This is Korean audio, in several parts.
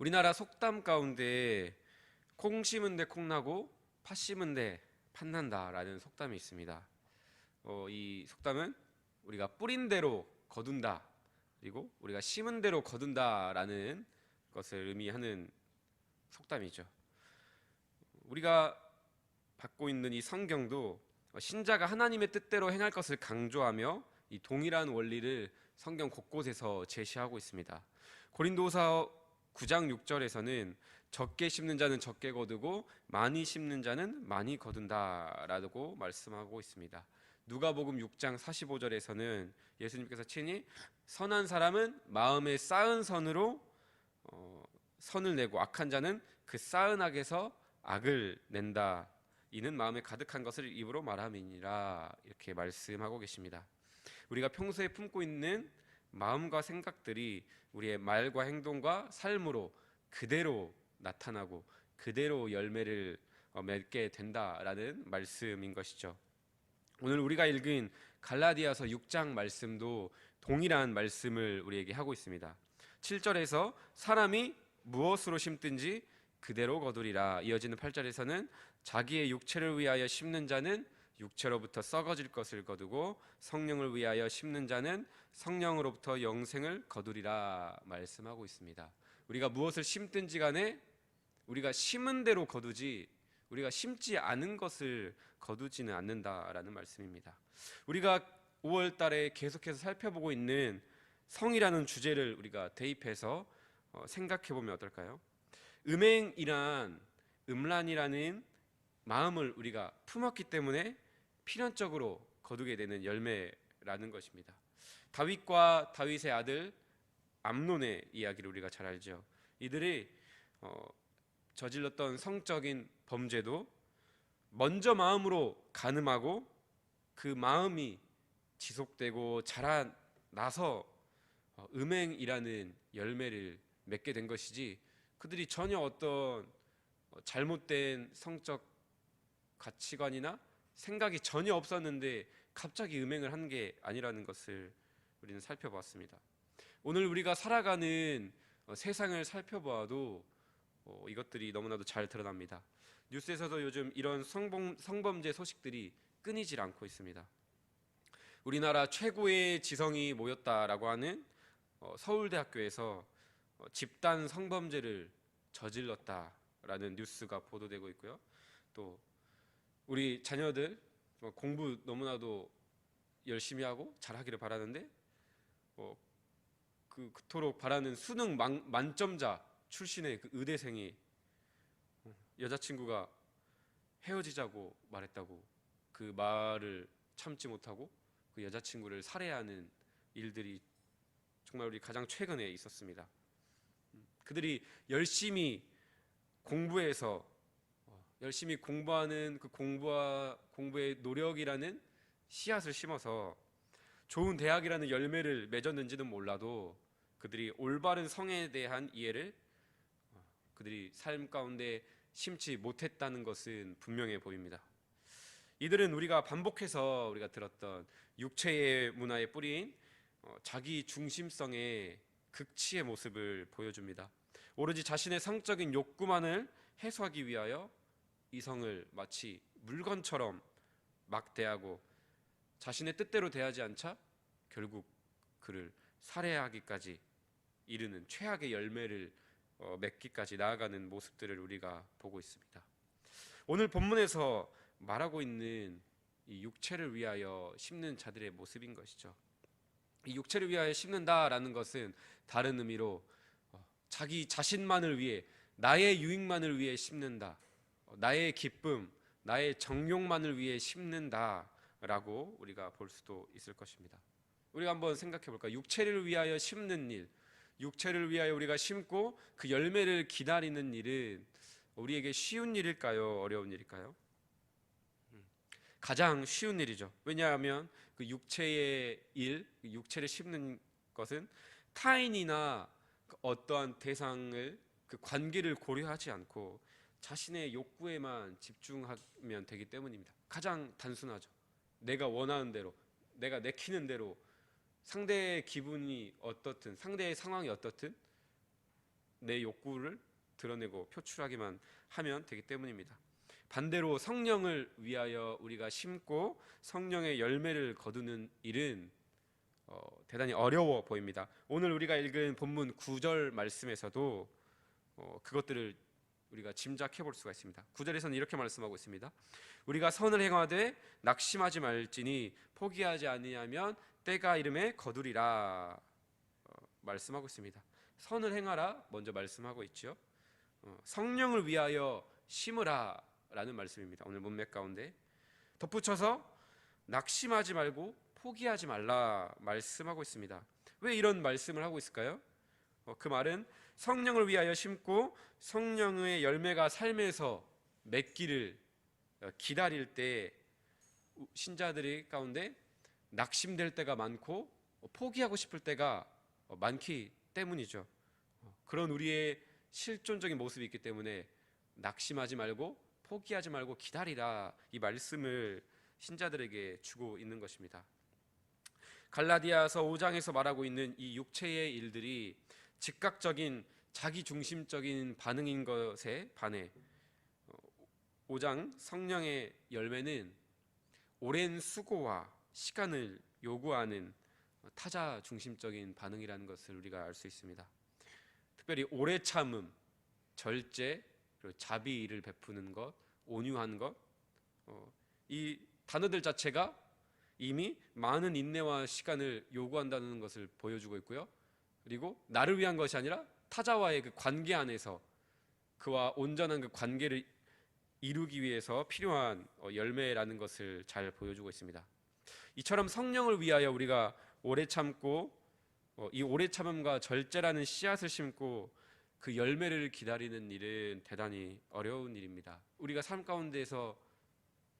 우리나라 속담 가운데 콩 심은 데 콩 나고 팥 심은 데 팥난다라는 속담이 있습니다. 이 속담은 우리가 뿌린 대로 거둔다, 그리고 우리가 심은 대로 거둔다라는 것을 의미하는 속담이죠. 우리가 받고 있는 이 성경도 신자가 하나님의 뜻대로 행할 것을 강조하며 이 동일한 원리를 성경 곳곳에서 제시하고 있습니다. 고린도서 9장 6절에서는 적게 심는 자는 적게 거두고 많이 심는 자는 많이 거둔다라고 말씀하고 있습니다. 누가복음 6장 45절에서는 예수님께서 친히 선한 사람은 마음에 쌓은 선으로 선을 내고 악한 자는 그 쌓은 악에서 악을 낸다. 이는 마음에 가득한 것을 입으로 말함이니라, 이렇게 말씀하고 계십니다. 우리가 평소에 품고 있는 마음과 생각들이 우리의 말과 행동과 삶으로 그대로 나타나고 그대로 열매를 맺게 된다라는 말씀인 것이죠. 오늘 우리가 읽은 갈라디아서 6장 말씀도 동일한 말씀을 우리에게 하고 있습니다. 7절에서 사람이 무엇으로 심든지 그대로 거두리라. 이어지는 8절에서는 자기의 육체를 위하여 심는 자는 육체로부터 썩어질 것을 거두고 성령을 위하여 심는 자는 성령으로부터 영생을 거두리라 말씀하고 있습니다. 우리가 무엇을 심든지 간에 우리가 심은 대로 거두지 우리가 심지 않은 것을 거두지는 않는다라는 말씀입니다. 우리가 5월 달에 계속해서 살펴보고 있는 성이라는 주제를 우리가 대입해서 생각해 보면 어떨까요? 음란이라는 마음을 우리가 품었기 때문에 필연적으로 거두게 되는 열매라는 것입니다. 다윗과 다윗의 아들 암논의 이야기를 우리가 잘 알죠. 이들이 저질렀던 성적인 범죄도 먼저 마음으로 간음하고 그 마음이 지속되고 자라나서 음행이라는 열매를 맺게 된 것이지, 그들이 전혀 어떤 잘못된 성적 가치관이나 생각이 전혀 없었는데 갑자기 음행을 한 게 아니라는 것을 우리는 살펴보았습니다. 오늘 우리가 살아가는 세상을 살펴보아도 이것들이 너무나도 잘 드러납니다. 뉴스에서도 요즘 이런 성범죄 소식들이 끊이질 않고 있습니다. 우리나라 최고의 지성이 모였다라고 하는 서울대학교에서 집단 성범죄를 저질렀다라는 뉴스가 보도되고 있고요. 또 우리 자녀들 공부 너무나도 열심히 하고 잘하기를 바라는데 그토록 바라는 수능 만점자 출신의 그 의대생이 여자친구가 헤어지자고 말했다고 그 말을 참지 못하고 그 여자친구를 살해하는 일들이 정말 우리 가장 최근에 있었습니다. 그들이 열심히 공부해서 열심히 공부하는 그 공부의 노력이라는 씨앗을 심어서 좋은 대학이라는 열매를 맺었는지는 몰라도 그들이 올바른 성에 대한 이해를 그들이 삶 가운데 심지 못했다는 것은 분명해 보입니다. 이들은 우리가 반복해서 우리가 들었던 육체의 문화에 뿌린 자기 중심성의 극치의 모습을 보여줍니다. 오로지 자신의 성적인 욕구만을 해소하기 위하여 이성을 마치 물건처럼 막 대하고 자신의 뜻대로 대하지 않자 결국 그를 살해하기까지 이르는 최악의 열매를 맺기까지 나아가는 모습들을 우리가 보고 있습니다. 오늘 본문에서 말하고 있는 이 육체를 위하여 심는 자들의 모습인 것이죠. 이 육체를 위하여 심는다라는 것은 다른 의미로 자기 자신만을 위해, 나의 유익만을 위해 심는다, 나의 기쁨, 나의 정욕만을 위해 심는다라고 우리가 볼 수도 있을 것입니다. 우리가 한번 생각해 볼까요? 육체를 위하여 심는 일, 육체를 위하여 우리가 심고 그 열매를 기다리는 일은 우리에게 쉬운 일일까요? 어려운 일일까요? 가장 쉬운 일이죠. 왜냐하면 그 육체의 일, 육체를 심는 것은 타인이나 그 어떠한 대상을, 그 관계를 고려하지 않고 자신의 욕구에만 집중하면 되기 때문입니다. 가장 단순하죠. 내가 원하는 대로, 내가 내키는 대로 상대의 기분이 어떻든, 상대의 상황이 어떻든 내 욕구를 드러내고 표출하기만 하면 되기 때문입니다. 반대로 성령을 위하여 우리가 심고 성령의 열매를 거두는 일은 대단히 어려워 보입니다. 오늘 우리가 읽은 본문 9절 말씀에서도 그것들을 우리가 짐작해 볼 수가 있습니다. 9절에서는 이렇게 말씀하고 있습니다. 우리가 선을 행하되 낙심하지 말지니 포기하지 아니하면 때가 이름에 거두리라 말씀하고 있습니다. 선을 행하라 먼저 말씀하고 있죠. 성령을 위하여 심으라 라는 말씀입니다. 오늘 문맥 가운데 덧붙여서 낙심하지 말고 포기하지 말라 말씀하고 있습니다. 왜 이런 말씀을 하고 있을까요? 그 말은 성령을 위하여 심고 성령의 열매가 삶에서 맺기를 기다릴 때 신자들의 가운데 낙심될 때가 많고 포기하고 싶을 때가 많기 때문이죠. 그런 우리의 실존적인 모습이 있기 때문에 낙심하지 말고 포기하지 말고 기다리라 이 말씀을 신자들에게 주고 있는 것입니다. 갈라디아서 5장에서 말하고 있는 이 육체의 일들이 즉각적인 자기 중심적인 반응인 것에 반해 5장 성령의 열매는 오랜 수고와 시간을 요구하는 타자 중심적인 반응이라는 것을 우리가 알 수 있습니다. 특별히 오래 참음, 절제, 그리고 자비를 베푸는 것, 온유한 것, 이 단어들 자체가 이미 많은 인내와 시간을 요구한다는 것을 보여주고 있고요. 그리고 나를 위한 것이 아니라 타자와의 그 관계 안에서 그와 온전한 그 관계를 이루기 위해서 필요한 열매라는 것을 잘 보여주고 있습니다. 이처럼 성령을 위하여 우리가 오래 참고 이 오래 참음과 절제라는 씨앗을 심고 그 열매를 기다리는 일은 대단히 어려운 일입니다. 우리가 삶 가운데서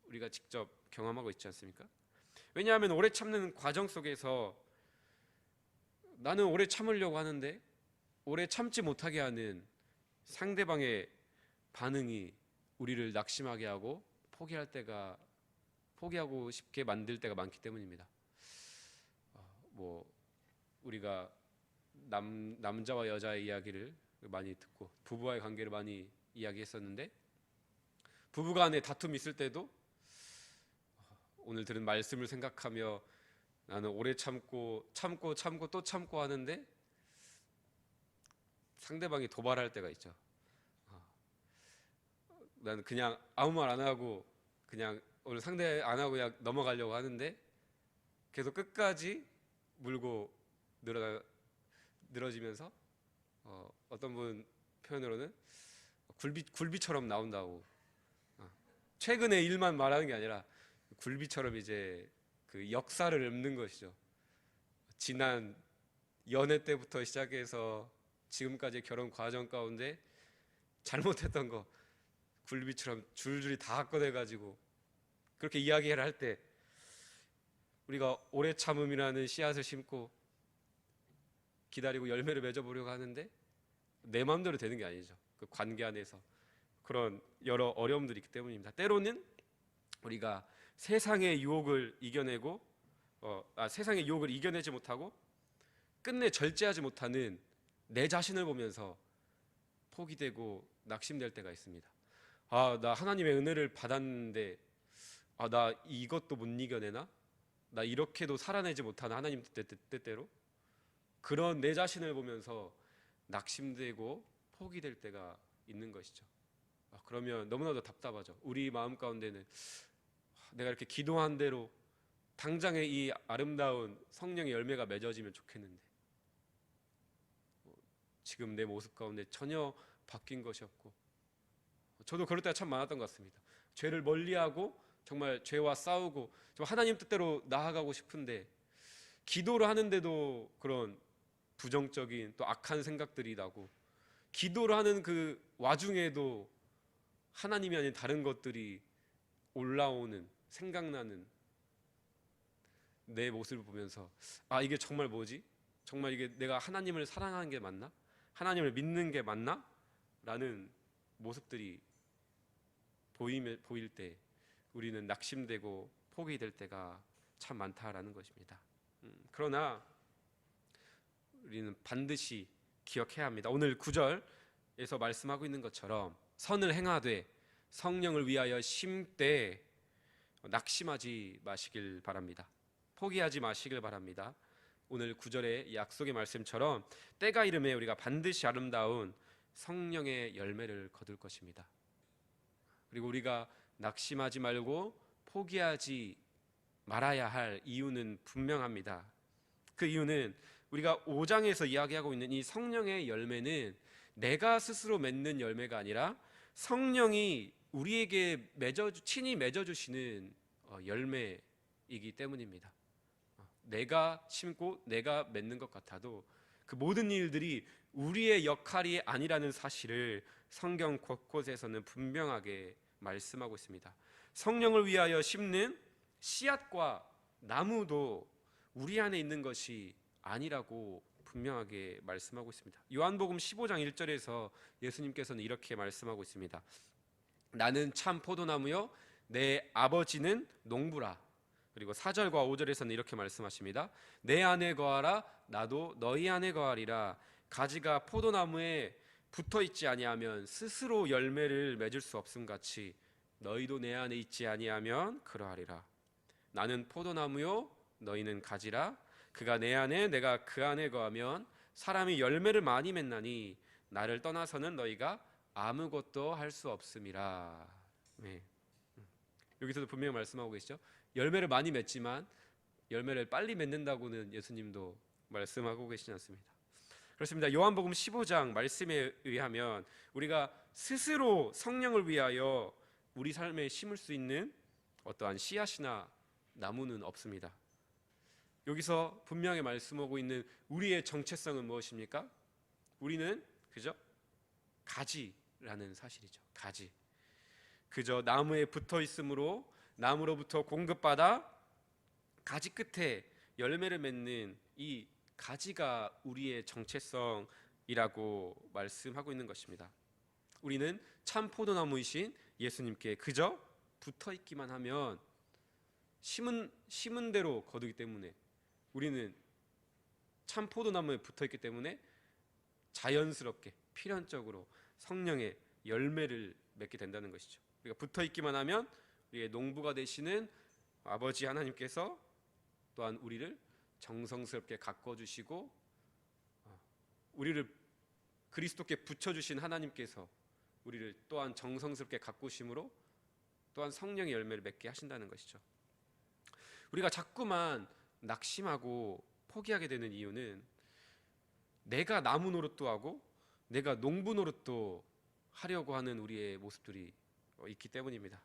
우리가 직접 경험하고 있지 않습니까? 왜냐하면 오래 참는 과정 속에서 나는 오래 참으려고 하는데 오래 참지 못하게 하는 상대방의 반응이 우리를 낙심하게 하고 포기하고 싶게 만들 때가 많기 때문입니다. 우리가 남자와 여자의 이야기를 많이 듣고 부부와의 관계를 많이 이야기했었는데 부부간에 다툼이 있을 때도 오늘 들은 말씀을 생각하며 나는 오래 참고 또 참고 하는데 상대방이 도발할 때가 있죠. 나는 그냥 아무 말 안 하고 그냥 오늘 상대 안 하고 그냥 넘어가려고 하는데 계속 끝까지 물고 늘어지면서 어떤 분 표현으로는 굴비처럼 나온다고. 최근의 일만 말하는 게 아니라 굴비처럼 이제 그 역사를 읊는 것이죠. 지난 연애 때부터 시작해서 지금까지 결혼 과정 가운데 잘못했던 거 굴비처럼 줄줄이 다 꺼내가지고 그렇게 이야기를 할 때 우리가 오래 참음이라는 씨앗을 심고 기다리고 열매를 맺어보려고 하는데 내 마음대로 되는 게 아니죠. 그 관계 안에서 그런 여러 어려움들이 있기 때문입니다. 때로는 우리가 세상의 유혹을 세상의 유혹을 이겨내지 못하고 끝내 절제하지 못하는 내 자신을 보면서 포기되고 낙심될 때가 있습니다. 나 하나님의 은혜를 받았는데 나 이것도 못 이겨내나? 나 이렇게도 살아내지 못하나? 하나님 뜻대로 그런 내 자신을 보면서 낙심되고 포기될 때가 있는 것이죠. 그러면 너무나도 답답하죠. 우리 마음 가운데는 내가 이렇게 기도한 대로 당장에 이 아름다운 성령의 열매가 맺어지면 좋겠는데 지금 내 모습 가운데 전혀 바뀐 것이 없고 저도 그럴 때가 참 많았던 것 같습니다. 죄를 멀리하고 정말 죄와 싸우고 하나님 뜻대로 나아가고 싶은데 기도를 하는데도 그런 부정적인 또 악한 생각들이 나고 기도를 하는 그 와중에도 하나님이 아닌 다른 것들이 올라오는 생각나는 내 모습을 보면서 이게 정말 뭐지? 정말 이게 내가 하나님을 사랑하는 게 맞나? 하나님을 믿는 게 맞나? 라는 모습들이 보일 때 우리는 낙심되고 포기될 때가 참 많다라는 것입니다. 그러나 우리는 반드시 기억해야 합니다. 오늘 9절에서 말씀하고 있는 것처럼 선을 행하되 성령을 위하여 심되 낙심하지 마시길 바랍니다. 포기하지 마시길 바랍니다. 오늘 9절의 약속의 말씀처럼 때가 이름에 우리가 반드시 아름다운 성령의 열매를 거둘 것입니다. 그리고 우리가 낙심하지 말고 포기하지 말아야 할 이유는 분명합니다. 그 이유는 우리가 5장에서 이야기하고 있는 이 성령의 열매는 내가 스스로 맺는 열매가 아니라 성령이 우리에게 친히 맺어주시는 열매이기 때문입니다. 내가 심고 내가 맺는 것 같아도 그 모든 일들이 우리의 역할이 아니라는 사실을 성경 곳곳에서는 분명하게 말씀하고 있습니다. 성령을 위하여 심는 씨앗과 나무도 우리 안에 있는 것이 아니라고 분명하게 말씀하고 있습니다. 요한복음 15장 1절에서 예수님께서는 이렇게 말씀하고 있습니다. 나는 참 포도나무요 내 아버지는 농부라. 그리고 4절과 5절에서는 이렇게 말씀하십니다. 내 안에 거하라 나도 너희 안에 거하리라. 가지가 포도나무에 붙어있지 아니하면 스스로 열매를 맺을 수 없음 같이 너희도 내 안에 있지 아니하면 그러하리라. 나는 포도나무요 너희는 가지라. 그가 내 안에 내가 그 안에 거하면 사람이 열매를 많이 맺나니 나를 떠나서는 너희가 아무것도 할 수 없음이라. 네. 여기서도 분명히 말씀하고 계시죠. 열매를 많이 맺지만 열매를 빨리 맺는다고는 예수님도 말씀하고 계시지 않습니다. 그렇습니다. 요한복음 15장 말씀에 의하면 우리가 스스로 성령을 위하여 우리 삶에 심을 수 있는 어떠한 씨앗이나 나무는 없습니다. 여기서 분명히 말씀하고 있는 우리의 정체성은 무엇입니까? 우리는 그저 가지라는 사실이죠. 가지. 그저 나무에 붙어 있으므로 나무로부터 공급받아 가지 끝에 열매를 맺는 이 가지가 우리의 정체성이라고 말씀하고 있는 것입니다. 우리는 참 포도나무이신 예수님께 그저 붙어 있기만 하면 심은 대로 거두기 때문에 우리는 참 포도나무에 붙어 있기 때문에 자연스럽게 필연적으로 성령의 열매를 맺게 된다는 것이죠. 우리가 붙어 있기만 하면 우리의 농부가 되시는 아버지 하나님께서 또한 우리를 정성스럽게 가꿔 주시고 우리를 그리스도께 붙여 주신 하나님께서 우리를 또한 정성스럽게 가꾸심으로 또한 성령의 열매를 맺게 하신다는 것이죠. 우리가 자꾸만 낙심하고 포기하게 되는 이유는 내가 나무 노릇도 하고 내가 농부 노릇도 하려고 하는 우리의 모습들이 있기 때문입니다.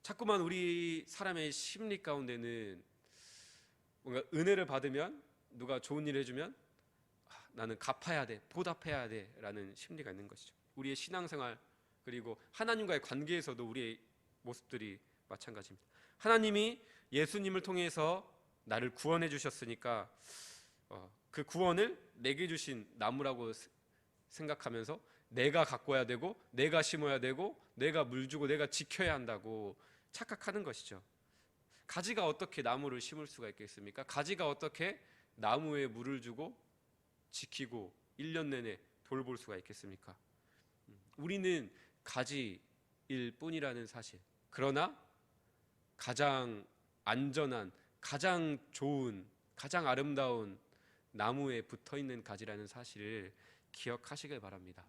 자꾸만 우리 사람의 심리 가운데는 뭔가 은혜를 받으면 누가 좋은 일을 해주면 나는 갚아야 돼, 보답해야 돼 라는 심리가 있는 것이죠. 우리의 신앙생활 그리고 하나님과의 관계에서도 우리의 모습들이 마찬가지입니다. 하나님이 예수님을 통해서 나를 구원해 주셨으니까 그 구원을 내게 주신 나무라고 생각하면서 내가 가꿔야 되고 내가 심어야 되고 내가 물 주고 내가 지켜야 한다고 착각하는 것이죠. 가지가 어떻게 나무를 심을 수가 있겠습니까? 가지가 어떻게 나무에 물을 주고 지키고 1년 내내 돌볼 수가 있겠습니까? 우리는 가지일 뿐이라는 사실. 그러나 가장 안전한, 가장 좋은, 가장 아름다운 나무에 붙어있는 가지라는 사실을 기억하시길 바랍니다.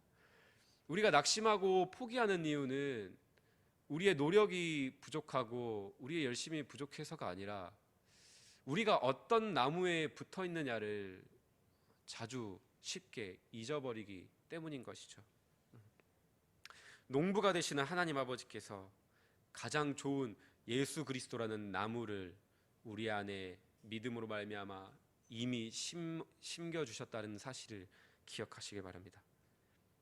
우리가 낙심하고 포기하는 이유는 우리의 노력이 부족하고 우리의 열심이 부족해서가 아니라 우리가 어떤 나무에 붙어있느냐를 자주 쉽게 잊어버리기 때문인 것이죠. 농부가 되시는 하나님 아버지께서 가장 좋은 예수 그리스도라는 나무를 우리 안에 믿음으로 말미암아 이미 심겨 주셨다는 사실을 기억하시길 바랍니다.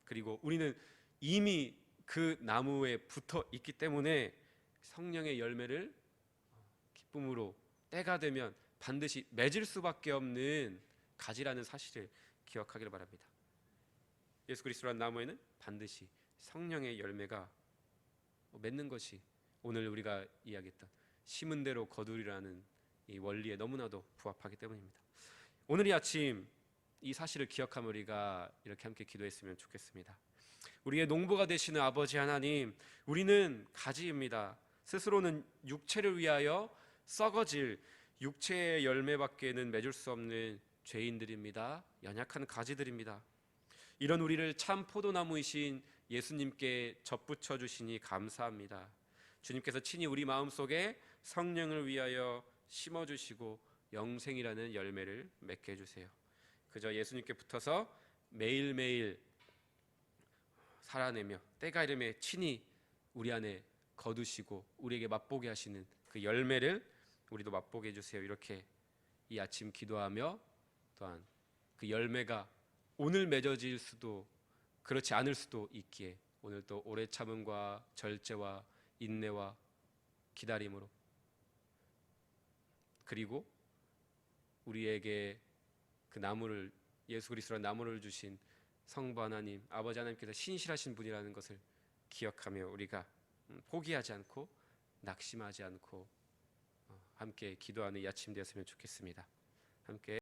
그리고 우리는 이미 그 나무에 붙어 있기 때문에 성령의 열매를 기쁨으로 때가 되면 반드시 맺을 수밖에 없는 가지라는 사실을 기억하기를 바랍니다. 예수 그리스도라는 나무에는 반드시 성령의 열매가 맺는 것이 오늘 우리가 이야기했던 심은 대로 거두리라는 이 원리에 너무나도 부합하기 때문입니다. 오늘 이 아침 이 사실을 기억하며 우리가 이렇게 함께 기도했으면 좋겠습니다. 우리의 농부가 되시는 아버지 하나님, 우리는 가지입니다. 스스로는 육체를 위하여 썩어질 육체의 열매밖에는 맺을 수 없는 죄인들입니다. 연약한 가지들입니다. 이런 우리를 참 포도나무이신 예수님께 접붙여 주시니 감사합니다. 주님께서 친히 우리 마음속에 성령을 위하여 심어주시고 영생이라는 열매를 맺게 해주세요. 그저 예수님께 붙어서 매일매일 살아내며 때가 이름에 친히 우리 안에 거두시고 우리에게 맛보게 하시는 그 열매를 우리도 맛보게 해주세요. 이렇게 이 아침 기도하며 또한 그 열매가 오늘 맺어질 수도 그렇지 않을 수도 있기에 오늘 또 오래 참음과 절제와 인내와 기다림으로 그리고 우리에게 그 나무를 예수 그리스도의 나무를 주신 성부 하나님 아버지 하나님께서 신실하신 분이라는 것을 기억하며 우리가 포기하지 않고 낙심하지 않고 함께 기도하는 이 아침 되었으면 좋겠습니다. 함께